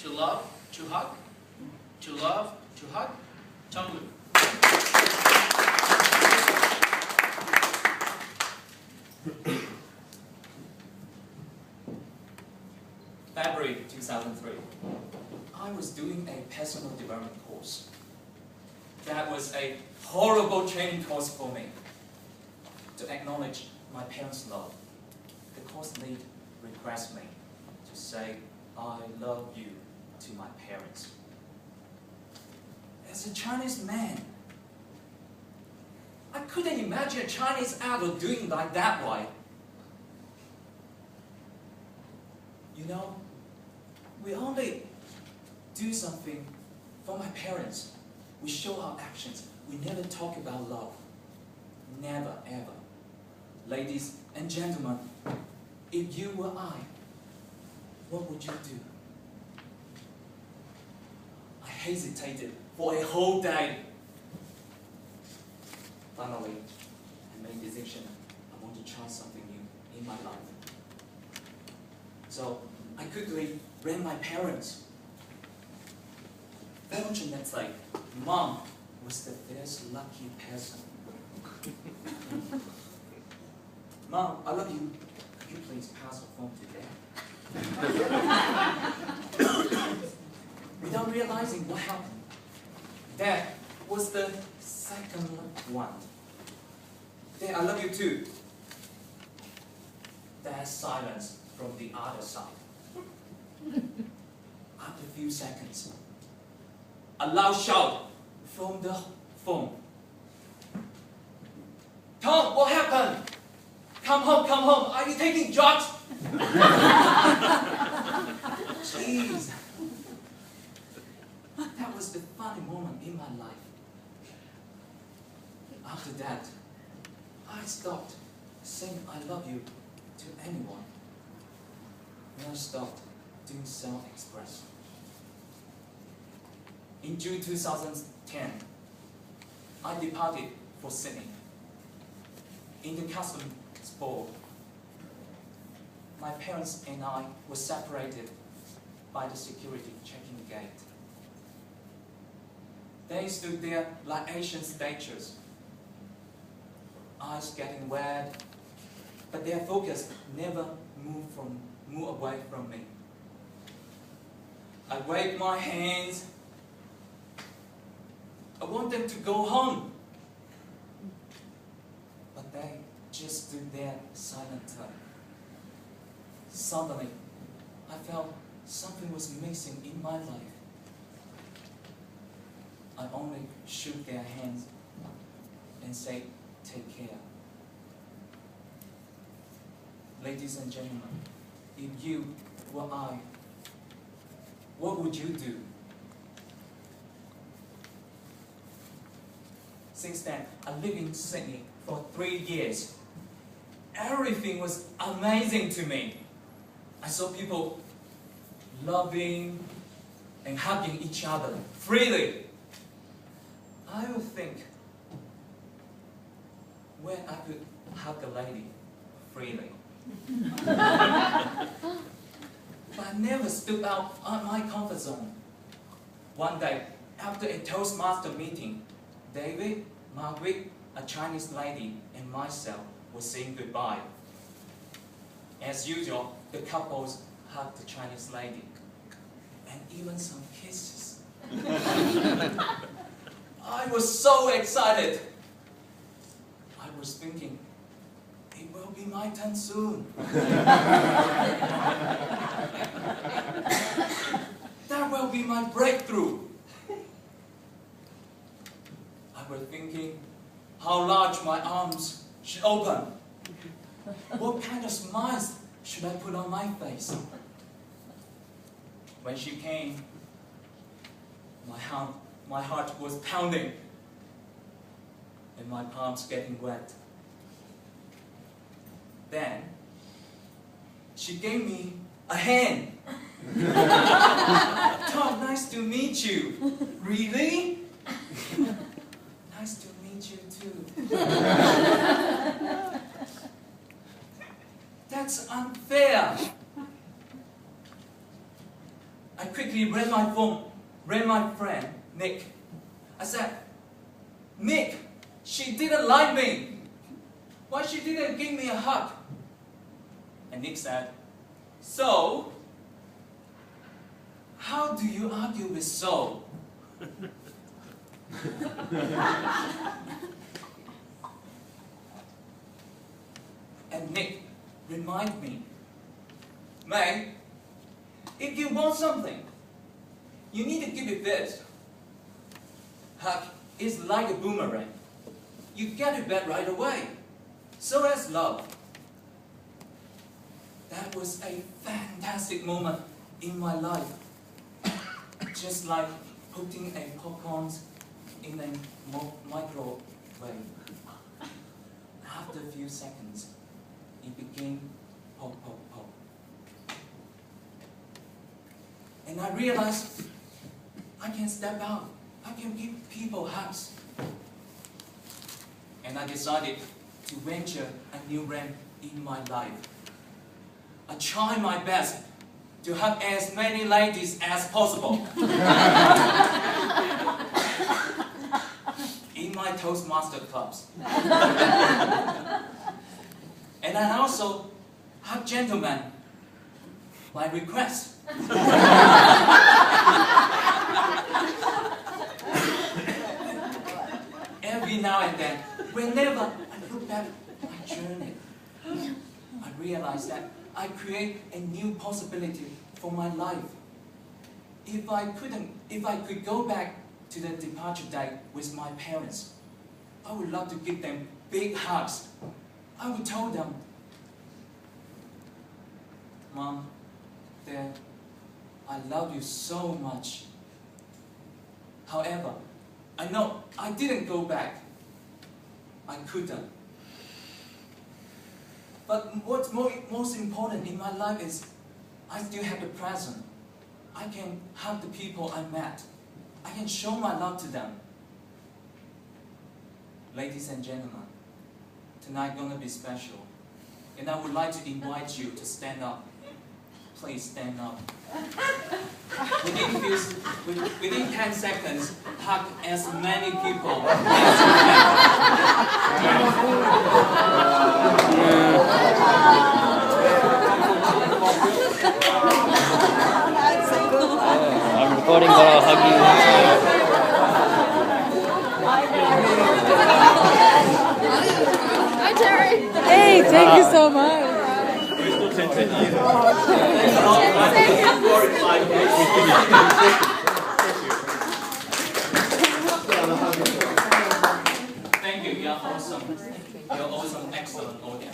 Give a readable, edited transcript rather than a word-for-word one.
to love, to hug, to love, to hug, Tony. February 2003. I was doing a personal development course. That was a horrible training course for me. To acknowledge my parents' love, the course lead requested me to say, I love you to my parents. As a Chinese man, I couldn't imagine a Chinese adult doing like that way. You know, we only do something for my parents. We show our actions. We never talk about love. Never, ever. Ladies and gentlemen, if you were I, what would you do? I hesitated for a whole day. Finally, I made a decision. I want to try something new in my life. So I quickly rang my parents. Fortunately, Mom was the first lucky person. Mom, I love you. Could you please pass the phone to Dad? Without realizing what happened, Dad was the second one. Dad, I love you too. Dad's silence from the other side. After a few seconds, a loud shout from the phone. Tom, what happened? Come home, are you taking drugs? Jeez. That was the funny moment in my life. After that, I stopped saying I love you to anyone. And I stopped doing self-expression. In June 2010, I departed for Sydney. In the customs ball, my parents and I were separated by the security checking gate. They stood there like Asian statues, eyes getting wet, but their focus never moved away from me. I waved my hands. I want them to go home. But they just stood there silently. Suddenly, I felt something was missing in my life. I only shook their hands and said, take care. Ladies and gentlemen, if you were I, what would you do? Since then, I lived in Sydney for 3 years. Everything was amazing to me. I saw people loving and hugging each other freely. I would think, when I could hug a lady freely. But I never stepped out of my comfort zone. One day, after a Toastmaster meeting, David, Margrit, a Chinese lady, and myself were saying goodbye. As usual, the couples hugged the Chinese lady, and even some kisses. I was so excited. I was thinking, it will be my turn soon. That will be my breakthrough. I was thinking how large my arms should open. What kind of smiles should I put on my face? When she came, my heart was pounding and my palms getting wet. Then, she gave me a hand. Tom, nice to meet you. Really? Nice to meet you too. That's unfair. I quickly quickly ran my phone, ran my friend, Nick. I said, Nick, she didn't like me. Why she didn't give me a hug? And Nick said, so, how do you argue with Soul? And Nick reminded me, May, if you want something, you need to give it first. Hug is like a boomerang. You get it back right away. So is love. That was a fantastic moment in my life. Just like putting a popcorn in a microwave. After a few seconds, it became pop, pop, pop. And I realized I can step out. I can give people hugs. And I decided to venture a new realm in my life. I tried my best to hug as many ladies as possible. In my Toastmaster clubs. And I also hug gentlemen by request. Every now and then, whenever I look back at my journey, I realize that I create a new possibility for my life. If I could go back to the departure day with my parents, I would love to give them big hugs. I would tell them, Mom, Dad, I love you so much. However, I know I didn't go back. I couldn't. But what's most important in my life is I still have the present. I can hug the people I met. I can show my love to them. Ladies and gentlemen, tonight gonna be special. And I would like to invite you to stand up. Please stand up. Within 10 seconds, hug as many people as you I'm recording while I'll hug you. Hi, Terry. Hey, thank you so much. Thank you, you're awesome. You're awesome, excellent audience.